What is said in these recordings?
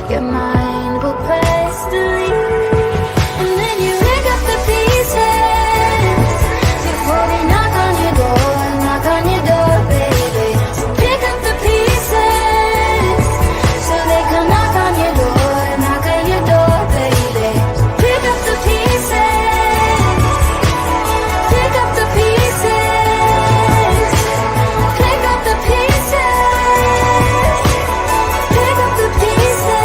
Your mind will press delete, and then you pick up the pieces before they knock on your door, baby. So pick up the pieces so they come knock on your door, baby. Pick up the pieces, pick up the pieces, pick up the pieces, pick up the pieces.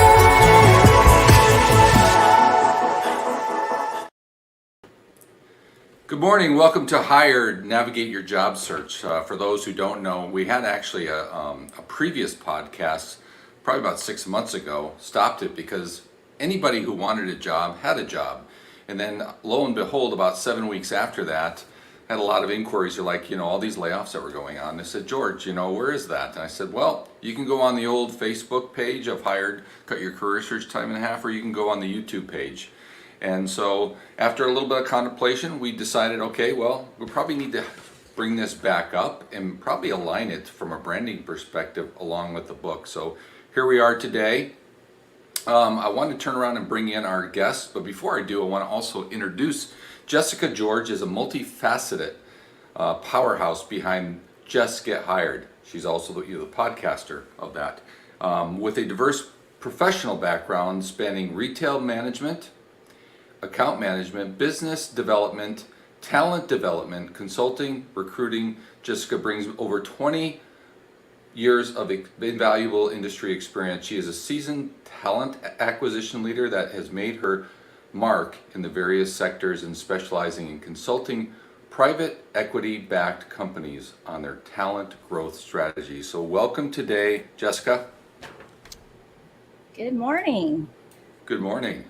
Good morning. Welcome to Hired, Navigate Your Job Search. For those who don't know, we had actually a previous podcast, probably about 6 months ago, stopped it because anybody who wanted a job had a job. And then lo and behold, about 7 weeks after that, had a lot of inquiries. You're like, all these layoffs that were going on. They said, George, where is that? And I said, well, you can go on the old Facebook page of Hired, cut your career search time in half, or you can go on the YouTube page. And so after a little bit of contemplation, we decided, okay, well, we probably need to bring this back up and probably align it from a branding perspective along with the book. So here we are today. I want to turn around and bring in our guests, but before I do, I want to also introduce Jessica. George is a multifaceted powerhouse behind Jess Get Hired. She's also the podcaster of that, with a diverse professional background spanning retail management, account management, business development, talent development, consulting, recruiting. Jessica brings over 20 years of invaluable industry experience. She is a seasoned talent acquisition leader that has made her mark in the various sectors and specializing in consulting private equity-backed companies on their talent growth strategy. So welcome today, Jessica. Good morning. Good morning.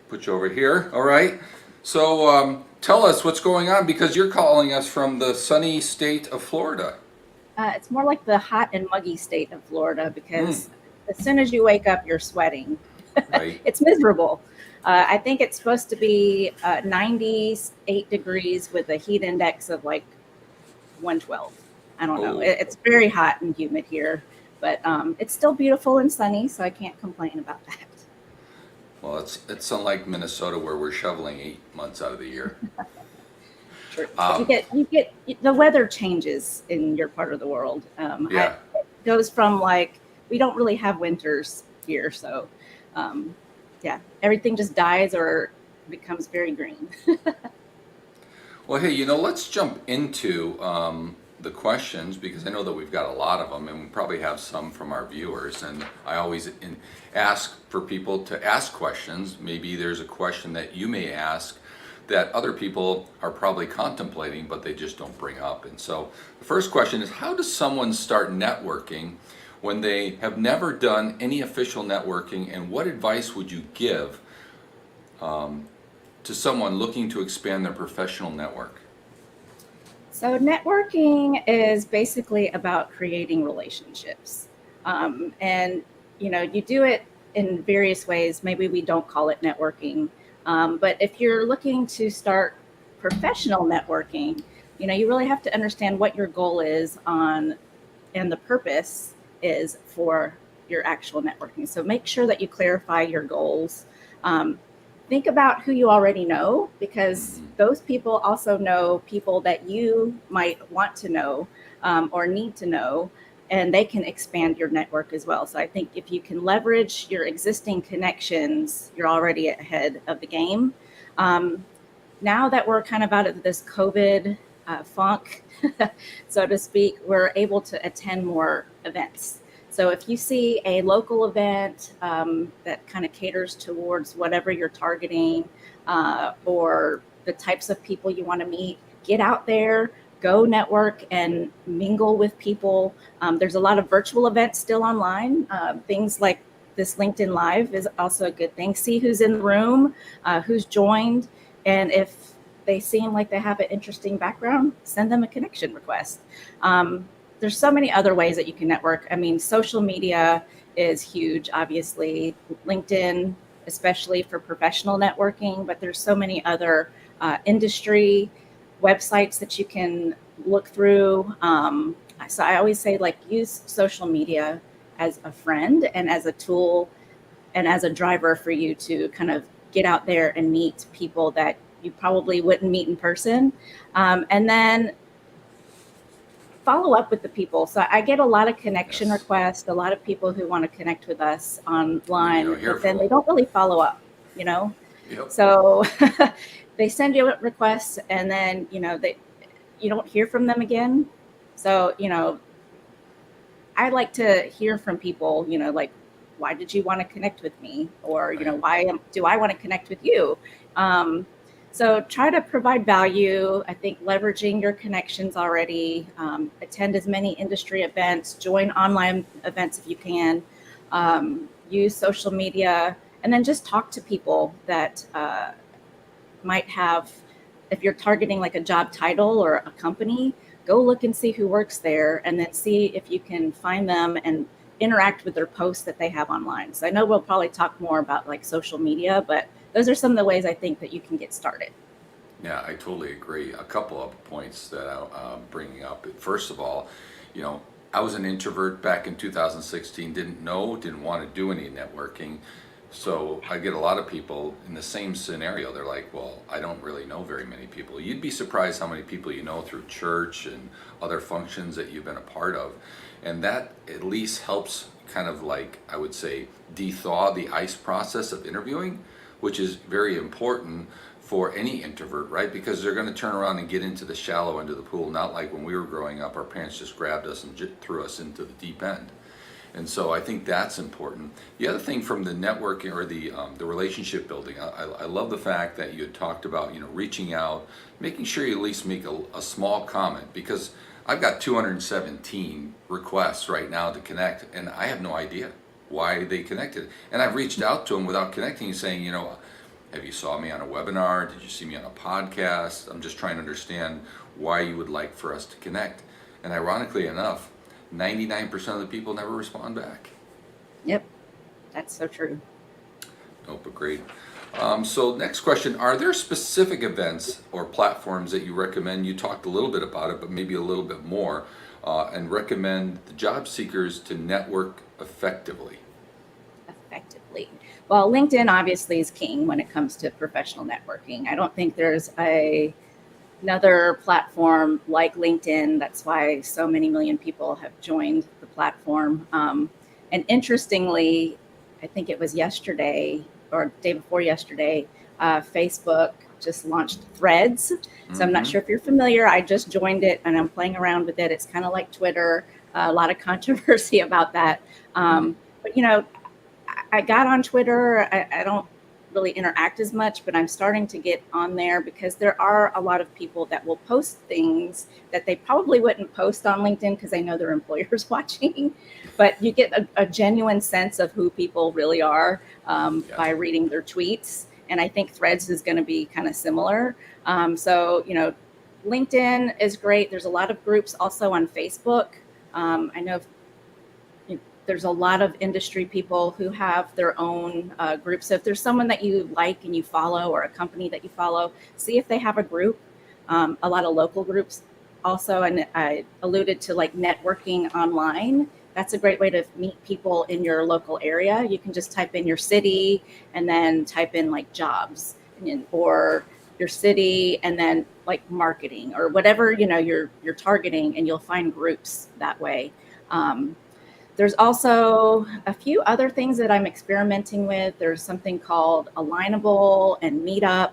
Put you over here. All right. So tell us what's going on, because you're calling us from the sunny state of Florida. It's more like the hot and muggy state of Florida because as soon as you wake up, you're sweating. Right. It's miserable. I think it's supposed to be 98 degrees with a heat index of like 112. I don't know. Oh. It's very hot and humid here, but it's still beautiful and sunny, so I can't complain about that. Well, it's unlike Minnesota where we're shoveling 8 months out of the year. Sure. You get the weather changes in your part of the world. Yeah. It goes from like we don't really have winters here, so everything just dies or becomes very green. Well, hey, let's jump into the questions, because I know that we've got a lot of them, and we probably have some from our viewers. And I always ask for people to ask questions. Maybe there's a question that you may ask that other people are probably contemplating, but they just don't bring up. And so the first question is, how does someone start networking when they have never done any official networking, and what advice would you give to someone looking to expand their professional network? So networking is basically about creating relationships. And, you do it in various ways. Maybe we don't call it networking. But if you're looking to start professional networking, you really have to understand what your goal is and the purpose is for your actual networking. So make sure that you clarify your goals. Think about who you already know, because those people also know people that you might want to know or need to know, and they can expand your network as well. So I think if you can leverage your existing connections, you're already ahead of the game. Now that we're kind of out of this COVID funk, so to speak, we're able to attend more events. So if you see a local event that kind of caters towards whatever you're targeting or the types of people you want to meet, get out there, go network and mingle with people. There's a lot of virtual events still online. Things like this LinkedIn Live is also a good thing. See who's in the room, who's joined, and if they seem like they have an interesting background, send them a connection request. There's so many other ways that you can network. I mean, social media is huge, obviously. LinkedIn, especially for professional networking, but there's so many other industry websites that you can look through. So I always say, use social media as a friend and as a tool and as a driver for you to kind of get out there and meet people that you probably wouldn't meet in person. And then follow up with the people. So I get a lot of connection Yes. requests, a lot of people who want to connect with us online, Hear but from then they them. don't really follow up, you know? Yep. So they send you requests and then, you don't hear from them again. So, I like to hear from people, like, why did you want to connect with me? Or, Right. do I want to connect with you? Um, so try to provide value. I think leveraging your connections already, attend as many industry events, join online events if you can, use social media, and then just talk to people that might have, if you're targeting like a job title or a company, go look and see who works there and then see if you can find them and interact with their posts that they have online. So I know we'll probably talk more about like social media, but those are some of the ways I think that you can get started. Yeah, I totally agree. A couple of points that I'm bringing up. First of all, you know, I was an introvert back in 2016, didn't want to do any networking. So I get a lot of people in the same scenario. They're like, well, I don't really know very many people. You'd be surprised how many people you know through church and other functions that you've been a part of. And that at least helps kind of like, I would say, de-thaw the ice process of interviewing, which is very important for any introvert, right? Because they're going to turn around and get into the shallow end of the pool, not like when we were growing up, our parents just grabbed us and threw us into the deep end. And so I think that's important. The other thing from the networking or the relationship building, I love the fact that you had talked about, reaching out, making sure you at least make a small comment, because I've got 217 requests right now to connect, and I have no idea why they connected. And I've reached out to them without connecting, saying, have you saw me on a webinar? Did you see me on a podcast? I'm just trying to understand why you would like for us to connect. And ironically enough, 99% of the people never respond back. Yep, that's so true. Nope, agreed. So next question, are there specific events or platforms that you recommend? You talked a little bit about it, but maybe a little bit more, and recommend the job seekers to network effectively. Effectively. Well, LinkedIn obviously is king when it comes to professional networking. I don't think there's another platform like LinkedIn. That's why so many million people have joined the platform. And interestingly, I think it was yesterday or day before yesterday, Facebook just launched Threads. So I'm not sure if you're familiar. I just joined it and I'm playing around with it. It's kind of like Twitter, a lot of controversy about that. But I got on Twitter. I don't really interact as much, but I'm starting to get on there because there are a lot of people that will post things that they probably wouldn't post on LinkedIn because they know their employer's watching. But you get a genuine sense of who people really are by reading their tweets. And I think Threads is going to be kind of similar. So LinkedIn is great. There's a lot of groups also on Facebook. I know there's a lot of industry people who have their own groups. So if there's someone that you like and you follow, or a company that you follow, see if they have a group. A lot of local groups also, and I alluded to like networking online. That's a great way to meet people in your local area. You can just type in your city and then type in like jobs, or your city and then like marketing or whatever you're targeting, and you'll find groups that way. There's also a few other things that I'm experimenting with. There's something called Alignable and Meetup.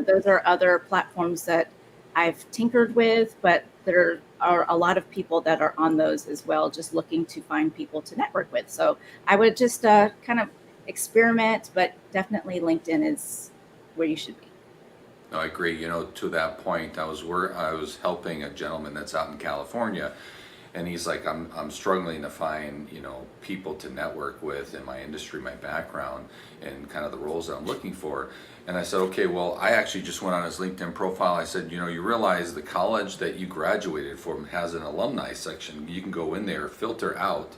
Those are other platforms that I've tinkered with, but there are a lot of people that are on those as well, just looking to find people to network with. So I would just kind of experiment, but definitely LinkedIn is where you should be. No, I agree. To that point, I was helping a gentleman that's out in California, and he's like, I'm struggling to find people to network with in my industry, my background, and kind of the roles that I'm looking for. And I said, okay, well, I actually just went on his LinkedIn profile. I said, you realize the college that you graduated from has an alumni section. You can go in there, filter out,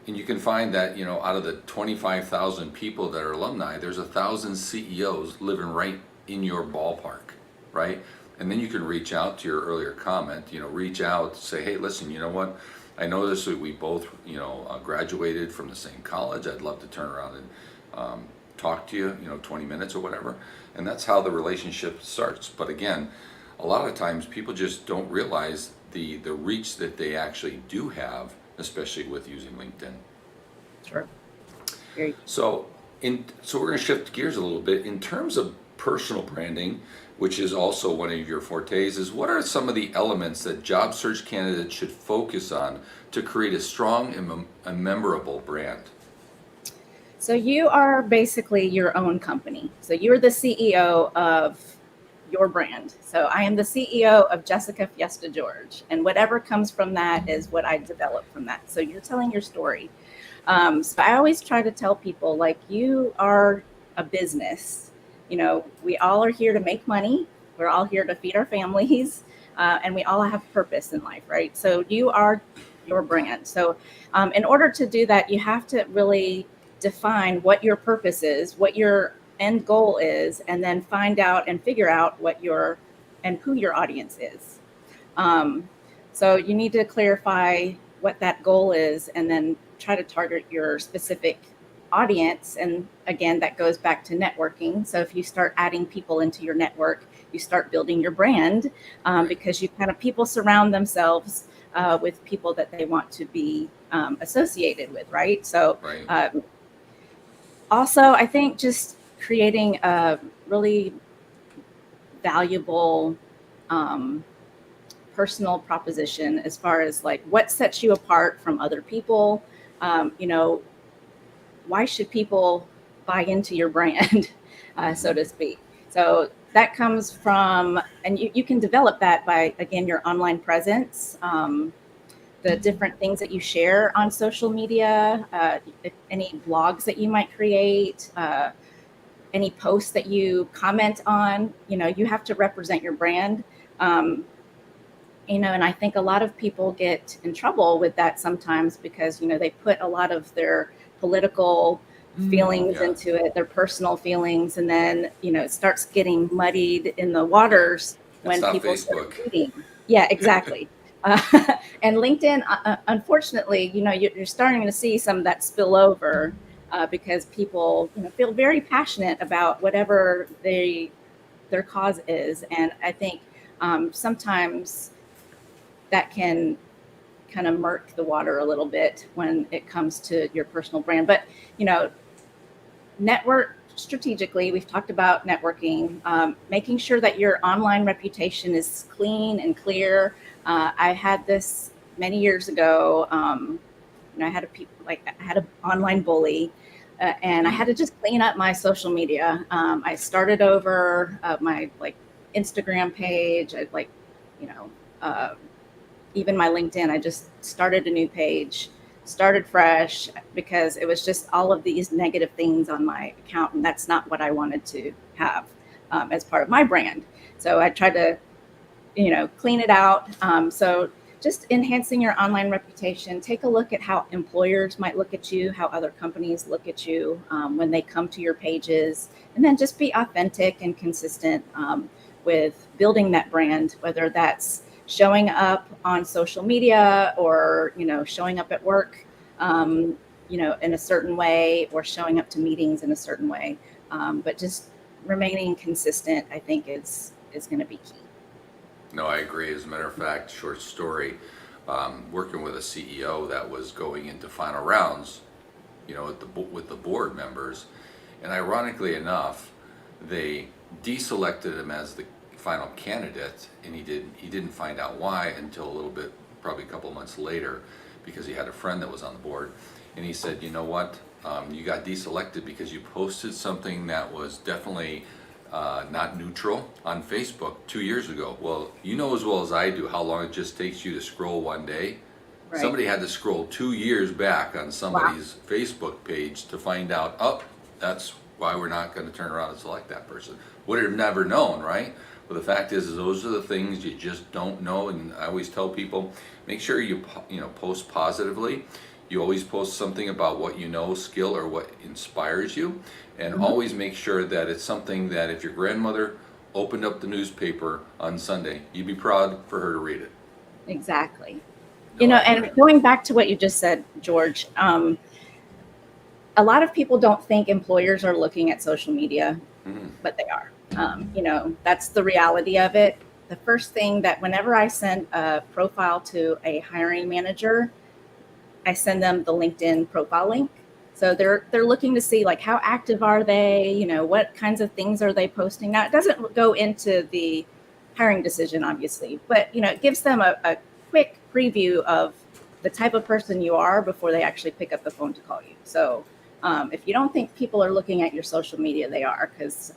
and you can find that out of the 25,000 people that are alumni, there's 1,000 CEOs living right in your ballpark, right? And then you can reach out to your earlier comment, reach out, say, hey, listen, you know what? I noticed that we both, graduated from the same college. I'd love to turn around and talk to you, 20 minutes or whatever. And that's how the relationship starts. But again, a lot of times people just don't realize the reach that they actually do have, especially with using LinkedIn. Sure. Very So so we're going to shift gears a little bit in terms of personal branding, which is also one of your fortes. Is what are some of the elements that job search candidates should focus on to create a strong and a memorable brand? So you are basically your own company. So you're the CEO of your brand. So I am the CEO of Jessica Fiesta George, and whatever comes from that is what I develop from that. So you're telling your story. So I always try to tell people, like, you are a business. We all are here to make money. We're all here to feed our families, and we all have purpose in life, right? So you are your brand. So in order to do that, you have to really define what your purpose is, what your end goal is, and then find out and figure out who your audience is. So you need to clarify what that goal is, and then try to target your specific audience. And again, that goes back to networking. So if you start adding people into your network, you start building your brand, because people surround themselves with people that they want to be associated with, right? So Right. also, I think just creating a really valuable personal proposition as far as like what sets you apart from other people. Why should people buy into your brand, so to speak? So that comes from, and you can develop that by, again, your online presence, the different things that you share on social media, any blogs that you might create, any posts that you comment on. You have to represent your brand. And I think a lot of people get in trouble with that sometimes because, they put a lot of their political feelings Yeah. into it, their personal feelings, and then, it starts getting muddied in the waters That's when not people start Facebook. reading. Yeah, exactly. Uh, and LinkedIn, unfortunately, you're starting to see some of that spill over because people, feel very passionate about whatever their cause is. And I think sometimes that can kind of murk the water a little bit when it comes to your personal brand. But, network strategically. We've talked about networking, making sure that your online reputation is clean and clear. I had this many years ago. I had an online bully, and I had to just clean up my social media. I started over my Instagram page. You know, uh, Even my LinkedIn, I just started a new page, started fresh because it was just all of these negative things on my account. And that's not what I wanted to have as part of my brand. So I tried to, clean it out. So just enhancing your online reputation, take a look at how employers might look at you, how other companies look at you when they come to your pages, and then just be authentic and consistent with building that brand, whether that's showing up on social media or, showing up at work, in a certain way, or showing up to meetings in a certain way. But just remaining consistent, I think is going to be key. No, I agree. As a matter of fact, short story, working with a CEO that was going into final rounds, with the board members, and ironically enough, they deselected him as the final candidate, and he didn't find out why until a little bit, probably a couple months later, because he had a friend that was on the board, and he said, you know what, you got deselected because you posted something that was definitely not neutral on Facebook 2 years ago. Well, you know as well as I do how long it just takes you to scroll one day. Right. Somebody had to scroll 2 years back on somebody's Facebook page to find out, oh, that's why we're not going to turn around and select that person. Would have never known, right? But the fact is those are the things you just don't know. And I always tell people, make sure you post positively. You always post something about what you know, skill, or what inspires you, and always make sure that it's something that if your grandmother opened up the newspaper on Sunday, you'd be proud for her to read it. Exactly. You No, know, I and agree. going back to what you just said, George, a lot of people don't think employers are looking at social media, Mhm. but they are. You know, that's the reality of it. The first thing that whenever I send a profile to a hiring manager, I send them the LinkedIn profile link. So they're looking to see like how active are they, you know, what kinds of things are they posting. Now it doesn't go into the hiring decision, obviously, but you know, it gives them a quick preview of the type of person you are before they actually pick up the phone to call you. So if you don't think people are looking at your social media, they are, because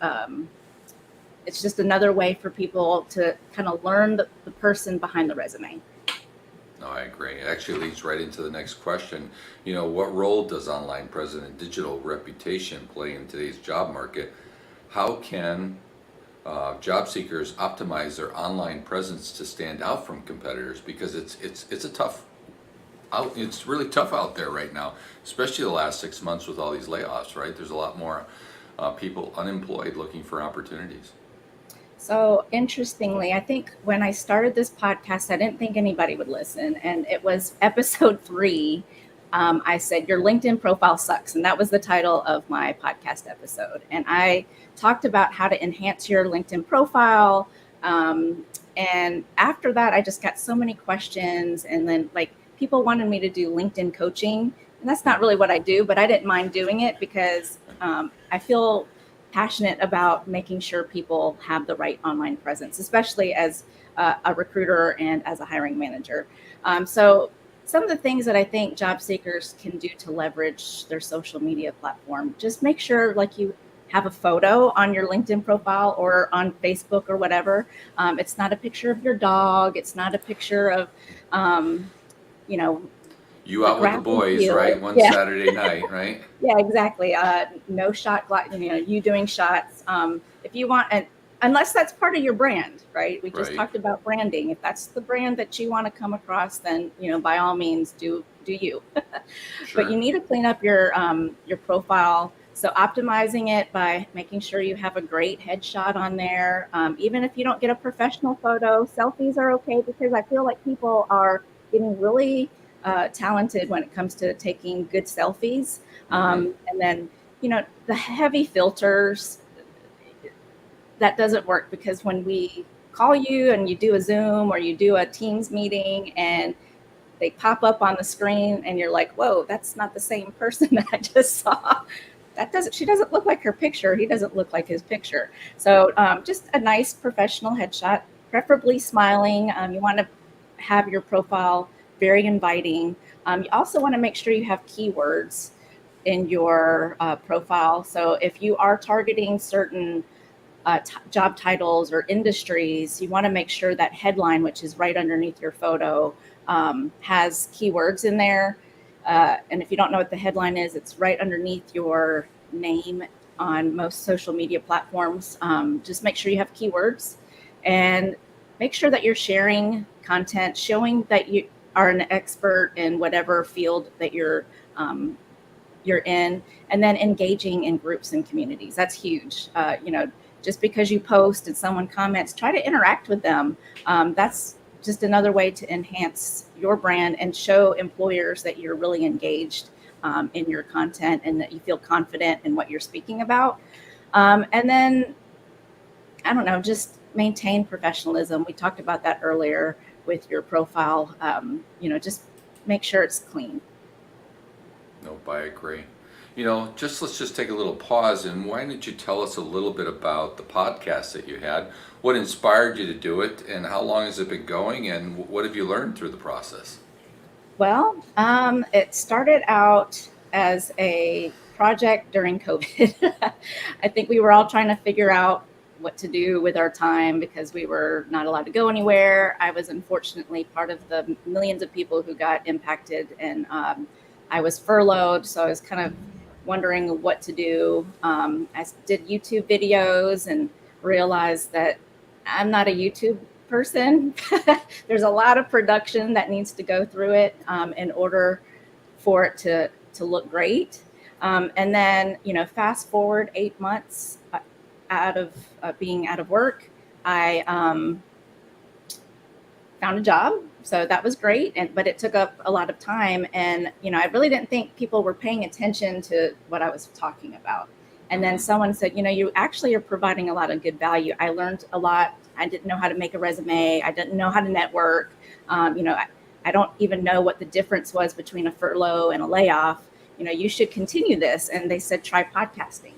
it's just another way for people to kind of learn the person behind the resume. No, I agree. It actually leads right into the next question. You know, what role does online presence and digital reputation play in today's job market? How can job seekers optimize their online presence to stand out from competitors? Because it's a tough out. It's really tough out there right now, especially the last 6 months with all these layoffs. Right? There's a lot more people unemployed looking for opportunities. So interestingly, I think when I started this podcast, I didn't think anybody would listen. And it was episode 3. I said, Your LinkedIn profile sucks. And that was the title of my podcast episode. And I talked about how to enhance your LinkedIn profile. And after that, I just got so many questions. And then, like, people wanted me to do LinkedIn coaching. And that's not really what I do, but I didn't mind doing it because I feel passionate about making sure people have the right online presence, especially as a recruiter and as a hiring manager. So some of the things that I think job seekers can do to leverage their social media platform, just make sure like you have a photo on your LinkedIn profile or on Facebook or whatever. It's not a picture of your dog. It's not a picture of, um, you know, You a out with the grass and boys, field. right? One Yeah. Saturday night, right? Yeah, exactly. No shot, you know, you doing shots. If you want, and unless that's part of your brand, right? We just Right. talked about branding. If that's the brand that you want to come across, then you know, by all means, do you. But you Sure. need to clean up your profile. So optimizing it by making sure you have a great headshot on there. Even if you don't get a professional photo, selfies are okay because I feel like people are getting really talented when it comes to taking good selfies. Mm-hmm. And then, you know, the heavy filters, that doesn't work because when we call you and you do a Zoom or you do a Teams meeting and they pop up on the screen and you're like, whoa, that's not the same person that I just saw. She doesn't look like her picture. He doesn't look like his picture. So just a nice professional headshot, preferably smiling. You want to have your profile very inviting. You also want to make sure you have keywords in your profile. So if you are targeting certain job titles or industries, you want to make sure that headline, which is right underneath your photo, has keywords in there. And if you don't know what the headline is, it's right underneath your name on most social media platforms. Just make sure you have keywords and make sure that you're sharing content showing that you are an expert in whatever field that you're in, and then engaging in groups and communities. That's huge. You know, just because you post and someone comments, try to interact with them. That's just another way to enhance your brand and show employers that you're really engaged in your content and that you feel confident in what you're speaking about. And then, I don't know, just maintain professionalism. We talked about that earlier with your profile. You know, just make sure it's clean. Nope, I agree. You know, let's just take a little pause and why don't you tell us a little bit about the podcast that you had? What inspired you to do it and how long has it been going and what have you learned through the process? Well, it started out as a project during COVID. I think we were all trying to figure out what to do with our time because we were not allowed to go anywhere. I was unfortunately part of the millions of people who got impacted, and I was furloughed. So I was kind of wondering what to do. I did YouTube videos and realized that I'm not a YouTube person. There's a lot of production that needs to go through it in order for it to look great. And then, you know, fast forward 8 months out of being out of work, I found a job So that was great, but it took up a lot of time, and I really didn't think people were paying attention to what I was talking about. And then someone said, you actually are providing a lot of good value. I learned a lot. I didn't know how to make a resume. I didn't know how to network. I don't even know what the difference was between a furlough and a layoff. You should continue this. And they said, try podcasting.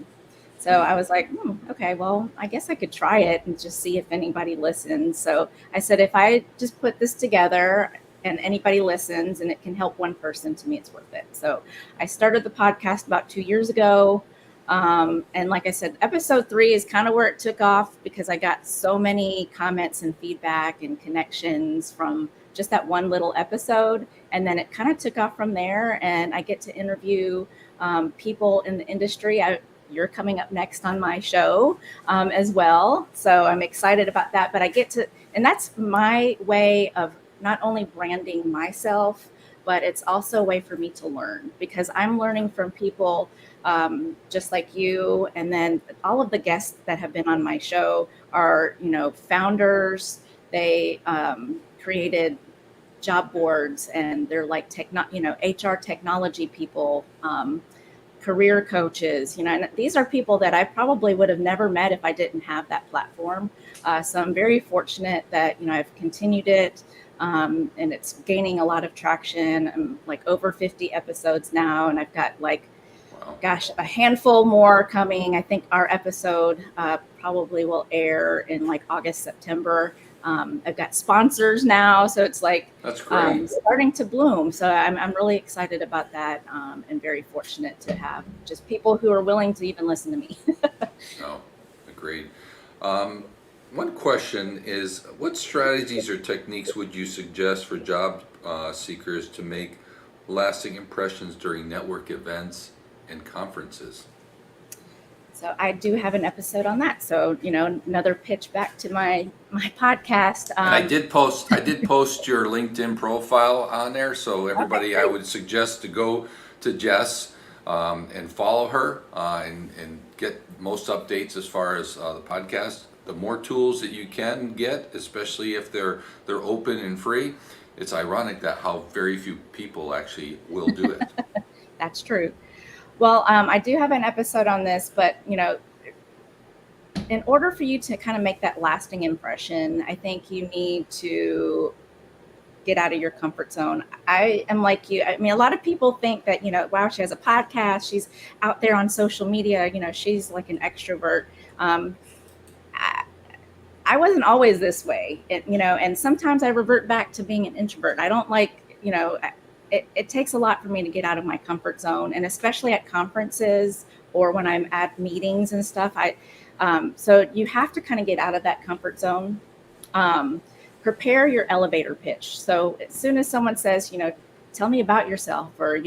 So I was like, okay, well, I guess I could try it and just see if anybody listens. So I said, if I just put this together and anybody listens and it can help one person, to me, it's worth it. So I started the podcast about 2 years ago. And like I said, episode 3 is kind of where it took off because I got so many comments and feedback and connections from just that one little episode. And then it kind of took off from there. And I get to interview people in the industry. You're coming up next on my show as well. So I'm excited about that. But I get to, and that's my way of not only branding myself, but it's also a way for me to learn because I'm learning from people just like you. And then all of the guests that have been on my show are, founders. They created job boards and they're like HR technology people, career coaches, and these are people that I probably would have never met if I didn't have that platform. So I'm very fortunate that, I've continued it. And it's gaining a lot of traction. I'm like over 50 episodes now, and I've got a handful more coming. I think our episode probably will air in like August, September. I've got sponsors now, so it's like that's great. Starting to bloom. So I'm really excited about that, and very fortunate to have just people who are willing to even listen to me. Oh, agreed. One question is, what strategies or techniques would you suggest for job seekers to make lasting impressions during network events and conferences? So I do have an episode on that. So, another pitch back to my podcast. And I did post your LinkedIn profile on there. So everybody, I would suggest to go to Jess and follow her and get most updates as far as the podcast. The more tools that you can get, especially if they're open and free. It's ironic that how very few people actually will do it. That's true. Well, I do have an episode on this, but, in order for you to kind of make that lasting impression, I think you need to get out of your comfort zone. I am like you. I mean, a lot of people think that, wow, she has a podcast. She's out there on social media. She's like an extrovert. I wasn't always this way, and sometimes I revert back to being an introvert. I don't like, it takes a lot for me to get out of my comfort zone, and especially at conferences or when I'm at meetings and stuff. So you have to kind of get out of that comfort zone. Prepare your elevator pitch. So as soon as someone says, tell me about yourself, or,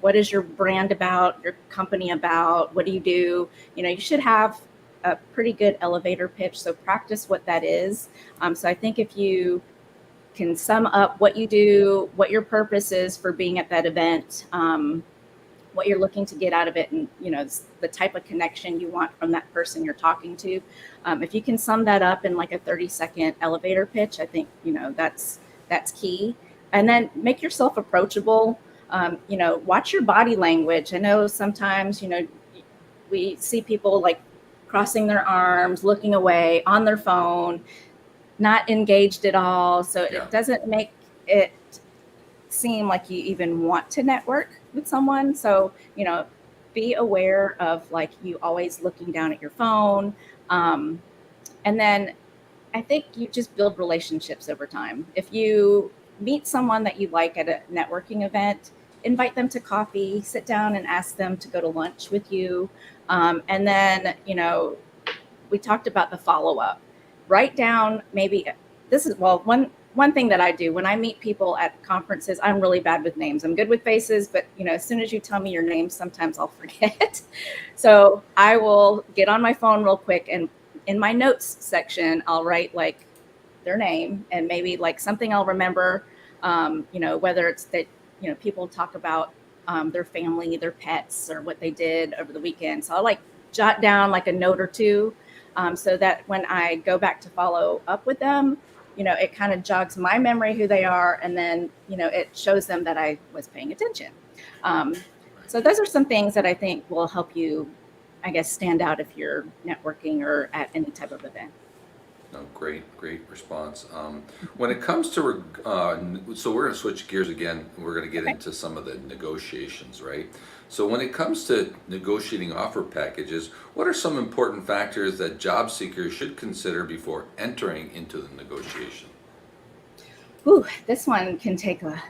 what is your brand about, your company about, what do you do? You should have a pretty good elevator pitch. So practice what that is. So I think if you can sum up what you do, what your purpose is for being at that event, what you're looking to get out of it, and the type of connection you want from that person you're talking to. If you can sum that up in like a 30-second elevator pitch, I think that's key. And then make yourself approachable. Watch your body language. I know sometimes we see people like crossing their arms, looking away, on their phone, not engaged at all. So It doesn't make it seem like you even want to network with someone. So, be aware of like you always looking down at your phone. And then I think you just build relationships over time. If you meet someone that you like at a networking event, invite them to coffee, sit down and ask them to go to lunch with you. And then, we talked about the follow-up. Write down one thing that I do when I meet people at conferences. I'm really bad with names. I'm good with faces, but as soon as you tell me your name, sometimes I'll forget. So I will get on my phone real quick, and in my notes section, I'll write like their name and maybe like something I'll remember, whether it's that, people talk about their family, their pets, or what they did over the weekend. So I'll like jot down like a note or two, so that when I go back to follow up with them, it kind of jogs my memory who they are, and then it shows them that I was paying attention. Um, so those are some things that I think will help you, I guess, stand out if you're networking or at any type of event. No, great response. When it comes to, so we're going to switch gears again. We're going to get Okay. into some of the negotiations, right? So when it comes to negotiating offer packages, what are some important factors that job seekers should consider before entering into the negotiation? Ooh, this one can take a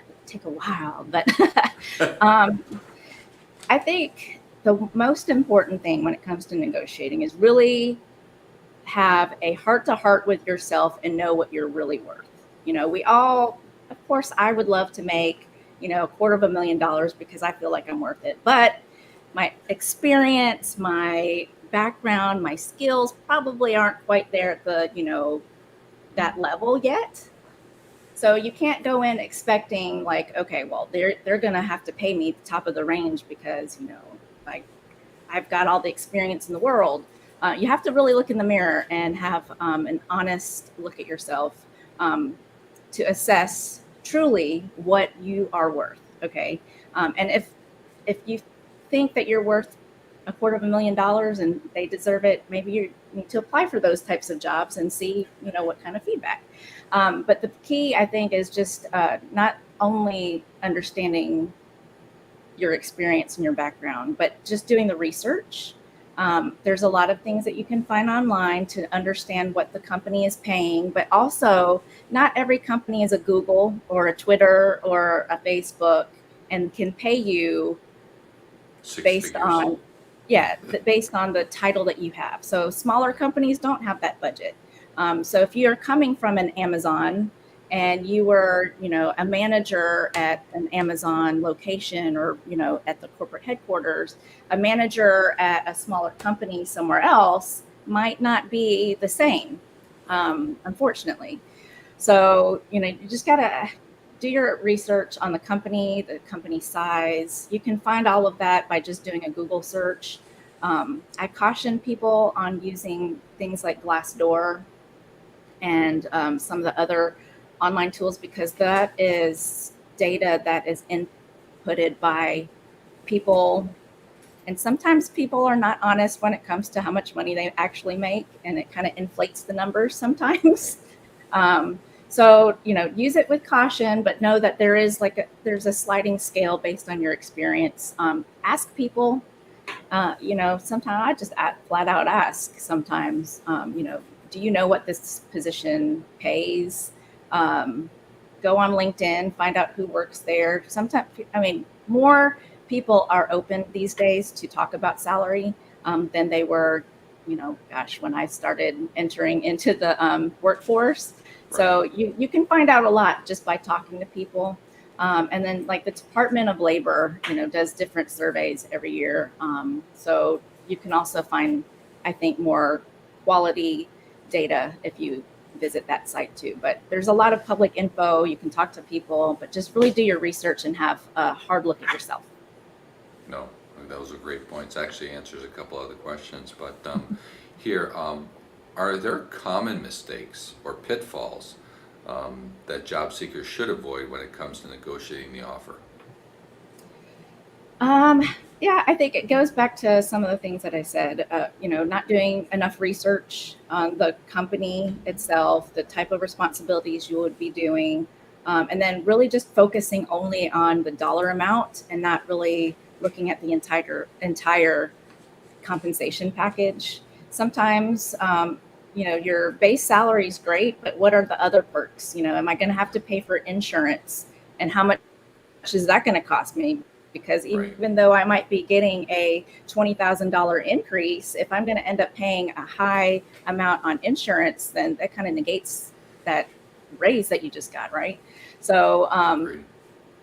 while, but um, I think the most important thing when it comes to negotiating is really have a heart to heart with yourself and know what you're really worth. We all, of course, I would love to make, $250,000 because I feel like I'm worth it. But my experience, my background, my skills probably aren't quite there at the, that level yet. So you can't go in expecting like, okay, well, they're gonna have to pay me the top of the range because, like I've got all the experience in the world. You have to really look in the mirror and have an honest look at yourself to assess truly what you are worth. Okay, and if you think that you're worth $250,000 and they deserve it, maybe you need to apply for those types of jobs and see what kind of feedback. But the key, I think, is just not only understanding your experience and your background, but just doing the research. There's a lot of things that you can find online to understand what the company is paying, but also not every company is a Google or a Twitter or a Facebook and can pay you Six based figures. on, based on the title that you have. So smaller companies don't have that budget. So if you're coming from an Amazon and you were, a manager at an Amazon location or, at the corporate headquarters, a manager at a smaller company somewhere else might not be the same, unfortunately. So, you just got to do your research on the company size. You can find all of that by just doing a Google search. I caution people on using things like Glassdoor and some of the other online tools because that is data that is inputted by people. And sometimes people are not honest when it comes to how much money they actually make, and it kind of inflates the numbers sometimes. So, use it with caution, but know that there's a sliding scale based on your experience. Ask people, sometimes I just flat out ask sometimes, do you know what this position pays? Go on LinkedIn, find out who works there. Sometimes, more people are open these days to talk about salary than they were, when I started entering into the workforce. So you can find out a lot just by talking to people. And then like the Department of Labor, does different surveys every year. So you can also find, I think, more quality data if you visit that site too. But there's a lot of public info. You can talk to people, but just really do your research and have a hard look at yourself. No, those are great points. Actually answers a couple other questions. But here, are there common mistakes or pitfalls that job seekers should avoid when it comes to negotiating the offer? Yeah, I think it goes back to some of the things that I said, not doing enough research on the company itself, the type of responsibilities you would be doing, and then really just focusing only on the dollar amount and not really looking at the entire compensation package. Sometimes, your base salary is great, but what are the other perks? Am I going to have to pay for insurance, and how much is that going to cost me? Because even though I might be getting a $20,000 increase, if I'm going to end up paying a high amount on insurance, then that kind of negates that raise that you just got, right? So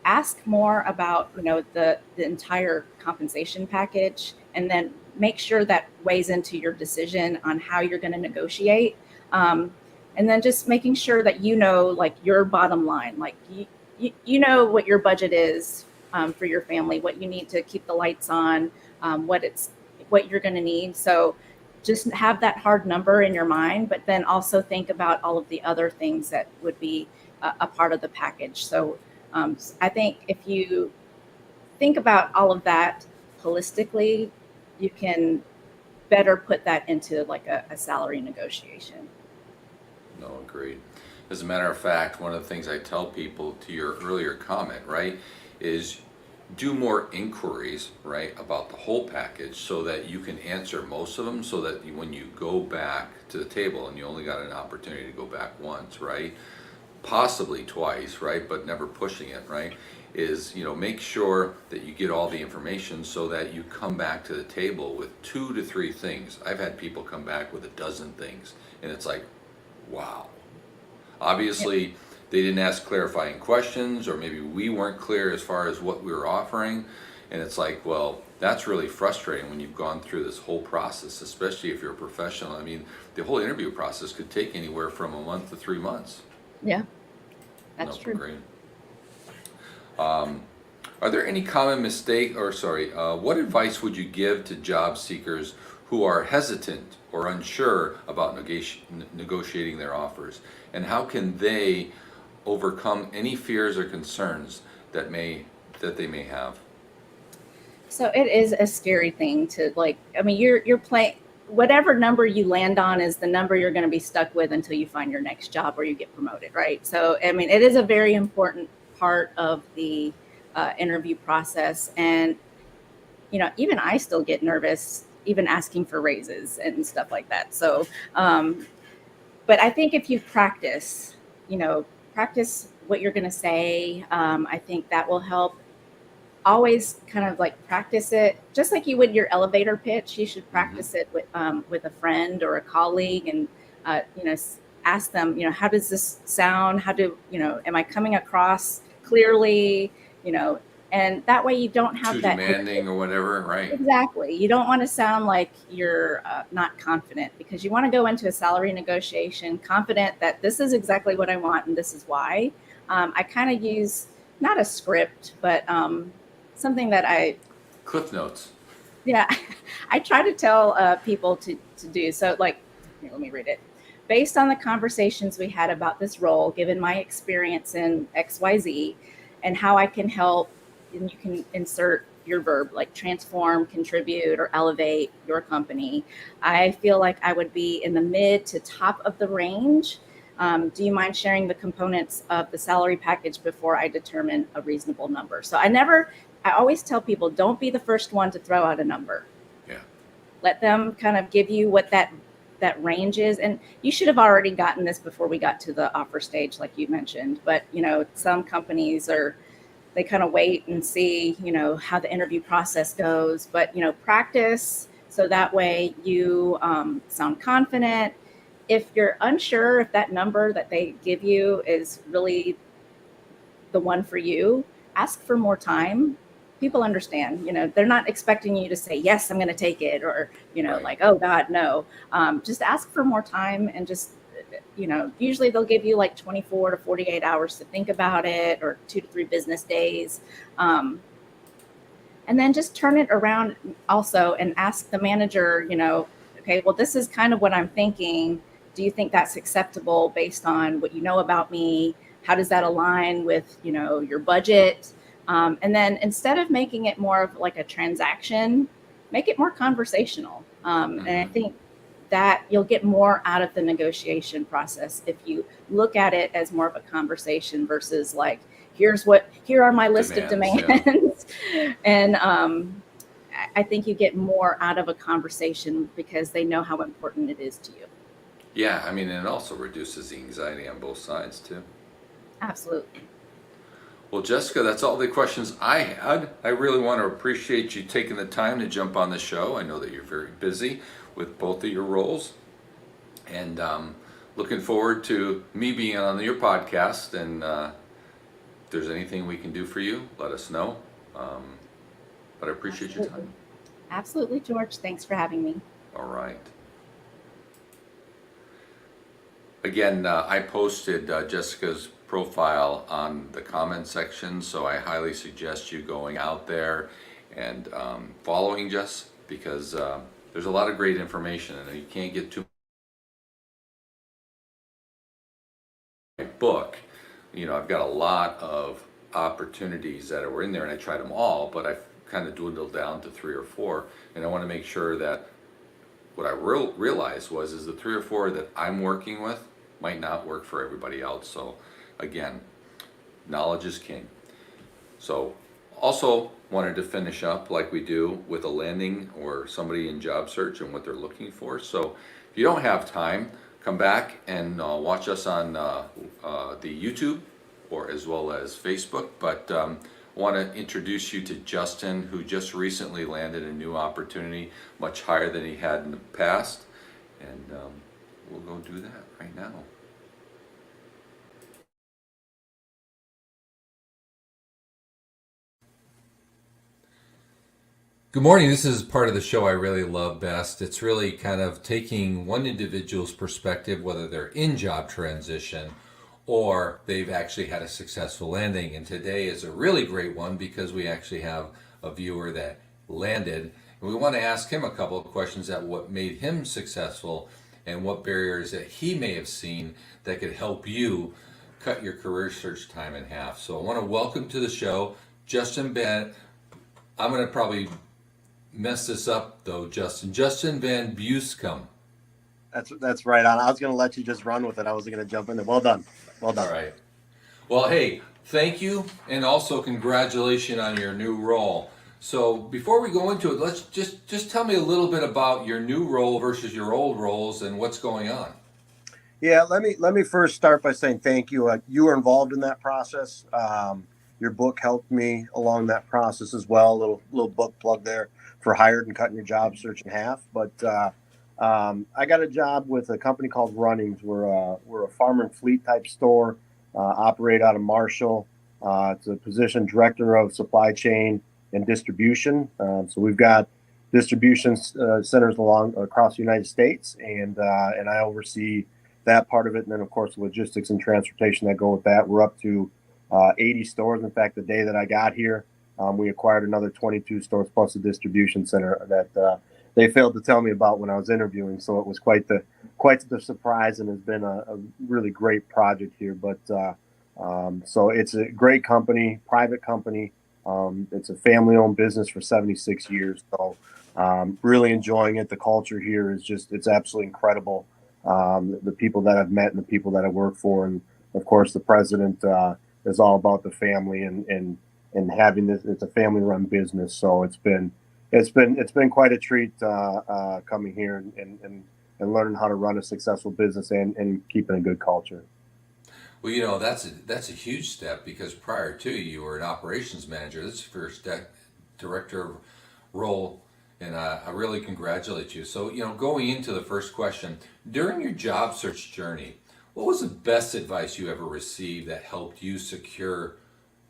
ask more about the entire compensation package, and then make sure that weighs into your decision on how you're going to negotiate. And then just making sure that like your bottom line, like you know what your budget is for your family, what you need to keep the lights on, what you're going to need. So just have that hard number in your mind, but then also think about all of the other things that would be a part of the package. So I think if you think about all of that holistically, you can better put that into like a salary negotiation. No, agreed. As a matter of fact, one of the things I tell people, to your earlier comment, right, is do more inquiries, right, about the whole package so that you can answer most of them, so that when you go back to the table, and you only got an opportunity to go back once, right, possibly twice, right, but never pushing it, right, is, make sure that you get all the information so that you come back to the table with 2 to 3 things. I've had people come back with a dozen things, and it's like, wow. Obviously, they didn't ask clarifying questions, or maybe we weren't clear as far as what we were offering. And it's like, well, that's really frustrating when you've gone through this whole process, especially if you're a professional. I mean, the whole interview process could take anywhere from a month to 3 months. Yeah, that's No, true. great. Are there any common what advice would you give to job seekers who are hesitant or unsure about negotiating their offers? And how can they overcome any fears or concerns that they may have? So it is a scary thing to like, I mean, you're playing, whatever number you land on is the number you're going to be stuck with until you find your next job or you get promoted, right? So, I mean, it is a very important part of the interview process. And, even I still get nervous, even asking for raises and stuff like that. So, but I think if you practice what you're going to say, I think that will help. Always kind of like practice it, just like you would your elevator pitch. You should practice it with a friend or a colleague, and ask them, how does this sound? Am I coming across clearly? And that way you don't have Too that demanding or whatever, right? Exactly. You don't want to sound like you're not confident, because you want to go into a salary negotiation confident that this is exactly what I want and this is why. I kind of use not a script, but something that Cliff notes. yeah, I try to tell people to do. So, like, here, let me read it. Based on the conversations we had about this role, given my experience in XYZ and how I can help, and you can insert your verb like transform, contribute, or elevate your company, I feel like I would be in the mid to top of the range. Do you mind sharing the components of the salary package before I determine a reasonable number? So I always tell people, don't be the first one to throw out a number. Yeah. Let them kind of give you what that range is. And you should have already gotten this before we got to the offer stage, like you mentioned. But, some companies they kind of wait and see, how the interview process goes. But, practice so that way you sound confident. If you're unsure if that number that they give you is really the one for you, ask for more time. People understand, they're not expecting you to say, yes, I'm going to take it, or, Right. like, oh God, no. Just ask for more time, and just, usually they'll give you like 24 to 48 hours to think about it, or 2 to 3 business days. And then just turn it around also and ask the manager, okay, well, this is kind of what I'm thinking. Do you think that's acceptable based on what you know about me? How does that align with, your budget? And then instead of making it more of like a transaction, make it more conversational. And I think that you'll get more out of the negotiation process if you look at it as more of a conversation versus like, here are my list of demands. Yeah. And I think you get more out of a conversation because they know how important it is to you. Yeah, I mean, and it also reduces the anxiety on both sides too. Absolutely. Well, Jessica, that's all the questions I had. I really want to appreciate you taking the time to jump on the show. I know that you're very busy with both of your roles, and looking forward to me being on your podcast. And if there's anything we can do for you, let us know. But I appreciate your time. Absolutely, George. Thanks for having me. All right. Again, I posted Jessica's profile on the comment section, so I highly suggest you going out there and following Jess, because there's a lot of great information, and you can't get too much. Book, I've got a lot of opportunities that were in there, and I tried them all, but I've kind of dwindled down to 3 or 4, and I want to make sure that what I realized is the 3 or 4 that I'm working with might not work for everybody else. So again, knowledge is king. So also wanted to finish up like we do with a landing or somebody in job search and what they're looking for. So if you don't have time, come back and watch us on the YouTube or as well as Facebook. But want to introduce you to Justin, who just recently landed a new opportunity, much higher than he had in the past. And we'll go do that right now. Good morning. This is part of the show I really love best. It's really kind of taking one individual's perspective, whether they're in job transition or they've actually had a successful landing. And today is a really great one because we actually have a viewer that landed. And we want to ask him a couple of questions at what made him successful and what barriers that he may have seen that could help you cut your career search time in half. So I want to welcome to the show Justin Van. I'm going to probably mess this up though, Justin. Justin Van Buskam. That's right on. I was going to let you just run with it. I wasn't going to jump in there. Well done. Well done. All right. Well, hey, thank you, and also congratulations on your new role. So before we go into it, let's just tell me a little bit about your new role versus your old roles and what's going on. Yeah, let me first start by saying thank you. You were involved in that process. Your book helped me along that process as well. Little book plug there for Hired and Cutting Your Job Search in Half. But I got a job with a company called Runnings. We're a farm and fleet type store, operate out of Marshall. It's a position director of supply chain and distribution. So we've got distribution centers across the United States, and I oversee that part of it. And then, of course, logistics and transportation that go with that. We're up to 80 stores. In fact, the day that I got here, we acquired another 22 stores plus a distribution center that they failed to tell me about when I was interviewing. So it was quite the surprise, and has been a really great project here. But so it's a great company, private company. It's a family-owned business for 76 years. So really enjoying it. The culture here is it's absolutely incredible. The people that I've met and the people that I work for, and of course the president is all about the family and having this. It's a family-run business, so it's been quite a treat coming here and learning how to run a successful business and keeping a good culture. Well, that's a huge step, because prior to you were an operations manager. This is your first director role, and I really congratulate you. So, going into the first question, during your job search journey, what was the best advice you ever received that helped you secure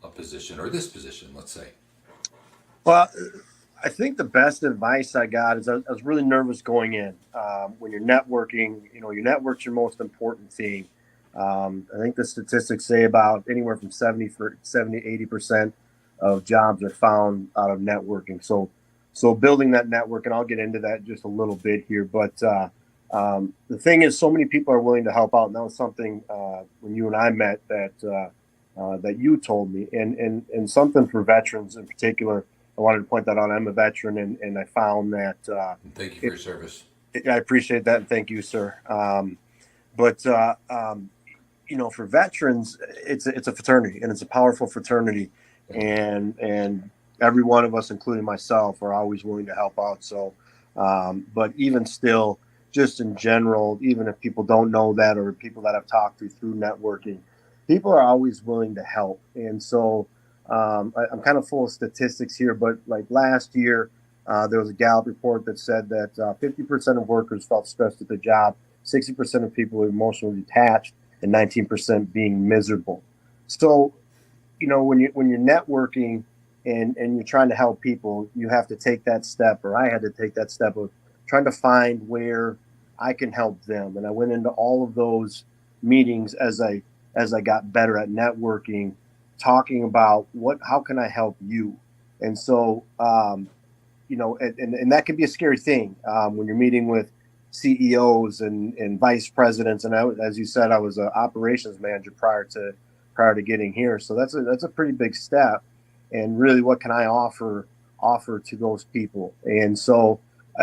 a position, or this position, let's say? Well, I think the best advice I got is I was really nervous going in. When you're networking, your network's your most important thing. I think the statistics say about anywhere from 70 to 80% of jobs are found out of networking. So building that network, and I'll get into that just a little bit here. But the thing is, so many people are willing to help out, and that was something when you and I met that you told me, and something for veterans in particular. I wanted to point that out. I'm a veteran, and I found that. Thank you for your service. I appreciate that, and thank you, sir. But for veterans, it's a fraternity, and it's a powerful fraternity, and every one of us, including myself, are always willing to help out. So, but even still, just in general, even if people don't know that, or people that I've talked to through networking, people are always willing to help. And so I'm kind of full of statistics here, but like last year, there was a Gallup report that said that 50% of workers felt stressed at their job, 60% of people were emotionally detached, and 19% being miserable. So, when you're networking and you're trying to help people, you have to take that step, or I had to take that step of trying to find where I can help them. And I went into all of those meetings as I got better at networking, talking about how can I help you? And so, and that can be a scary thing when you're meeting with CEOs and vice presidents. And as you said, I was an operations manager prior to getting here. So that's a pretty big step. And really, what can I offer to those people? And so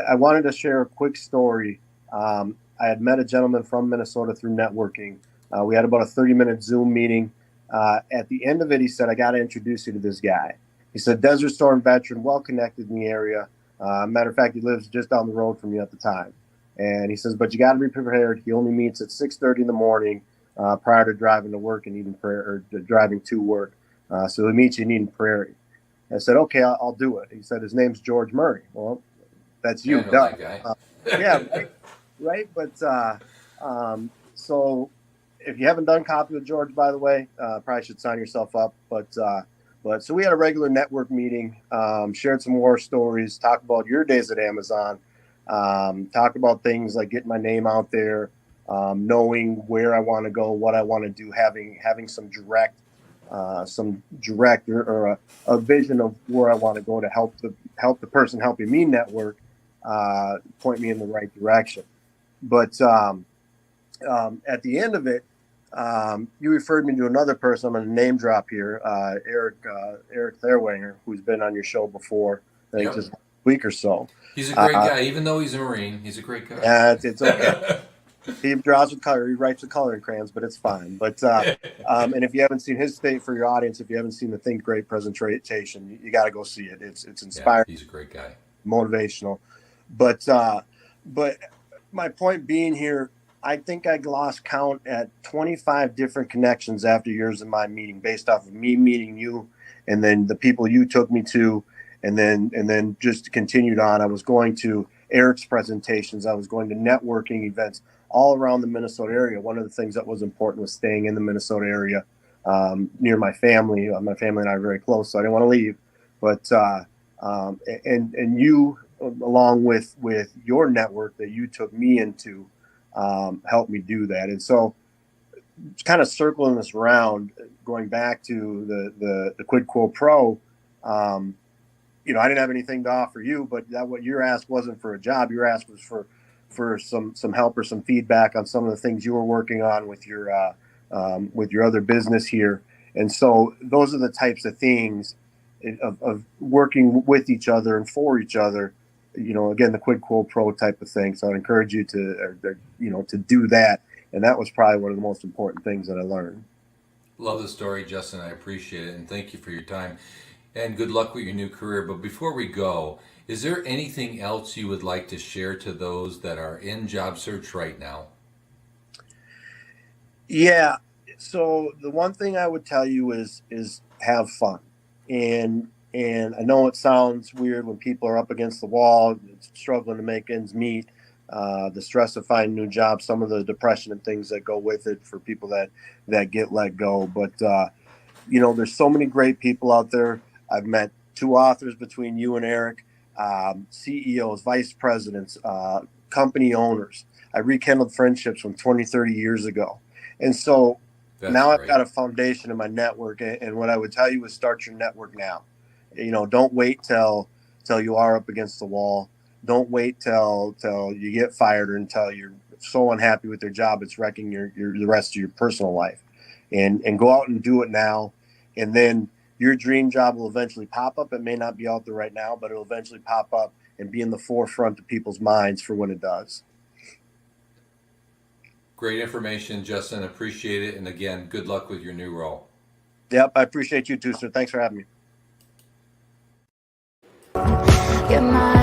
I wanted to share a quick story. I had met a gentleman from Minnesota through networking. We had about a 30-minute Zoom meeting. At the end of it, he said, "I got to introduce you to this guy." He said, "Desert Storm veteran, well connected in the area. Matter of fact, he lives just down the road from you at the time." And he says, "But you got to be prepared. He only meets at 6:30 in the morning prior to driving to work and eating prayer, or driving to work. So he meets you in Eden Prairie." I said, "Okay, I'll do it." He said, "His name's George Murray." Well, that's you, I know duh. that guy. Yeah, right. But so if you haven't done Coffee with George, by the way, probably should sign yourself up. But so we had a regular network meeting, shared some war stories, talked about your days at Amazon, talked about things like getting my name out there, knowing where I want to go, what I want to do, having some direct or a vision of where I want to go to help the person helping me network, point me in the right direction. But at the end of it, you referred me to another person. I'm going to name drop here, Eric Therwanger, who's been on your show before, I think just a week or so. He's a great guy, even though he's a Marine. He's a great guy. Yeah, it's okay. He draws with color. He writes with coloring crayons, but it's fine. But and if you haven't seen his state for your audience, if you haven't seen the Think Great presentation, you got to go see it. It's inspiring. Yeah, he's a great guy. Motivational. But my point being here, I think I lost count at 25 different connections after years of my meeting, based off of me meeting you, and then the people you took me to, and then just continued on. I was going to Eric's presentations. I was going to networking events all around the Minnesota area. One of the things that was important was staying in the Minnesota area, near my family. My family and I are very close, so I didn't want to leave. But and you, along with your network that you took me into, helped me do that. And so, kind of circling this around, going back to the quid quo pro. I didn't have anything to offer you, but what your ask wasn't for a job. Your ask was for some help or some feedback on some of the things you were working on with your other business here. And so those are the types of things of working with each other and for each other. Again, the quid quo pro type of thing. So I'd encourage you to do that. And that was probably one of the most important things that I learned. Love the story, Justin. I appreciate it. And thank you for your time. And good luck with your new career. But before we go, is there anything else you would like to share to those that are in job search right now? Yeah. So the one thing I would tell you is have fun. And I know it sounds weird when people are up against the wall, struggling to make ends meet, the stress of finding a new job, some of the depression and things that go with it for people that get let go. But, there's so many great people out there. I've met 2 authors between you and Eric, CEOs, vice presidents, company owners. I rekindled friendships from 20, 30 years ago. And so now I've got a foundation in my network. And what I would tell you is start your network now. Don't wait till you are up against the wall. Don't wait till you get fired or until you're so unhappy with your job it's wrecking the rest of your personal life. And go out and do it now. And then your dream job will eventually pop up. It may not be out there right now, but it'll eventually pop up and be in the forefront of people's minds for when it does. Great information, Justin. Appreciate it. And again, good luck with your new role. Yep, I appreciate you too, sir. Thanks for having me. You're my